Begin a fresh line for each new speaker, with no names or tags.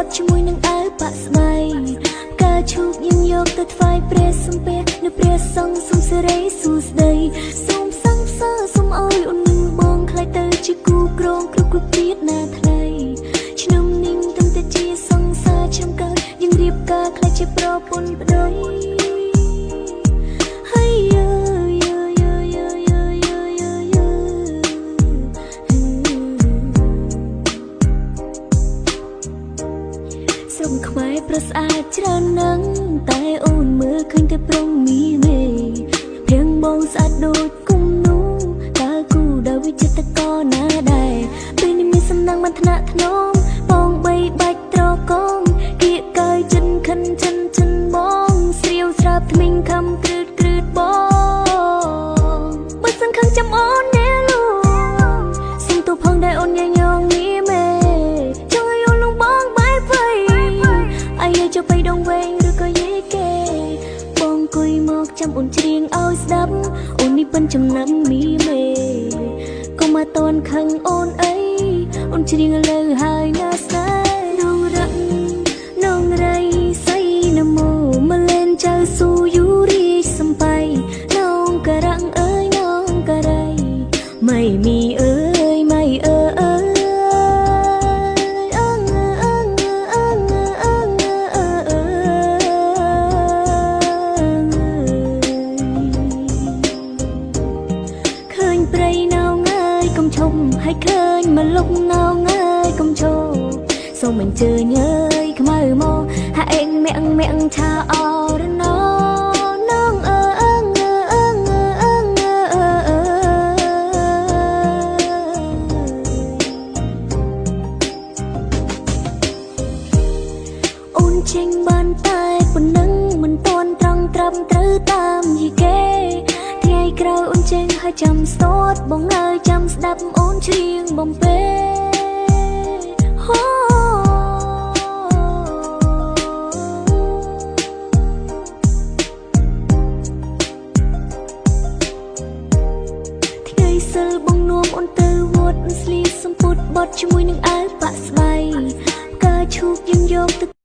ត់ជាមួយនឹងអើបាក់ស្បៃកាឈូកយើងយកទៅថ្វាយព្រះសំពះនៅព្រះសង្ឃសូមសិរីសួស្ដីសូមសង្ឃសើសូមអើយអូននឹងបងខ្លាចទៅជាគូក្រងគ្រប់ទៀតណាថ្លៃឆ្នាំនេះទំតែជាសង្សារខ្ញុំកើតយើងរៀបការខ្លាចជាប្រពន្ធប្តីស្រុកខ្មែរប្រស្អាតច្រើនណាស់តែអូនមើលឃើញតែប្រុងមីមេព្រៀងបងស្អាតដូចគុំនោះតើគូដោយវិចិត្រកណាដែរពេលនេះមានសំណាងបានថ្នាក់ធ្នមបងបីបាច់ត្រកងគៀកកើចិនខិនចិនបងស្រាវស្រាប់ថ្មីងខំគ្រឺតបងបើសិនខឹងចាំអូនណែលោកសុំទូផងដែរអូនញញងមីមេចង់ឲ្យអូនលងបងបាយវៃអាយចូលไปដងវែងឬក៏យេគេបងគួយមកចាំអូនច្រៀងឲ្យស្ដាប់អូននេះពិនចំណាំមីមេកុំមកតន់ខឹងអូនអីអូនច្រៀងលើហើយណាស្នេហ៍នងរៈនងរៃសៃនមោមកលេនចៅស៊ូយូរីសំបៃនងការ៉ាំងអើយនងការ៉ៃไม่มีเอ้ยไม่ព្រៃណៅងាយកុំឈប់ឲ្យឃើញមកលុកណៅងាយកុំឈប់សូមអញ្ជើញអើយខ្មៅមកហាអេងមាក់ឆាអរណោនងអូនចេញបានតែប៉ុណ្ណឹងមិនតន់ត្រង់ត្រឹមត្រូវតាមយីគេថ្ងៃក្រោយអូនចេញហើយចាំស្ទតបងអើយចាំស្ដាប់អូនច្រៀងបំពេថ្ងៃសិលបងនាំអូនទៅវត្តស្លៀកសំពត់បត់ជាមួយនឹងអាវបាក់ស្បៃផ្កាឈូកយើងយកទៅ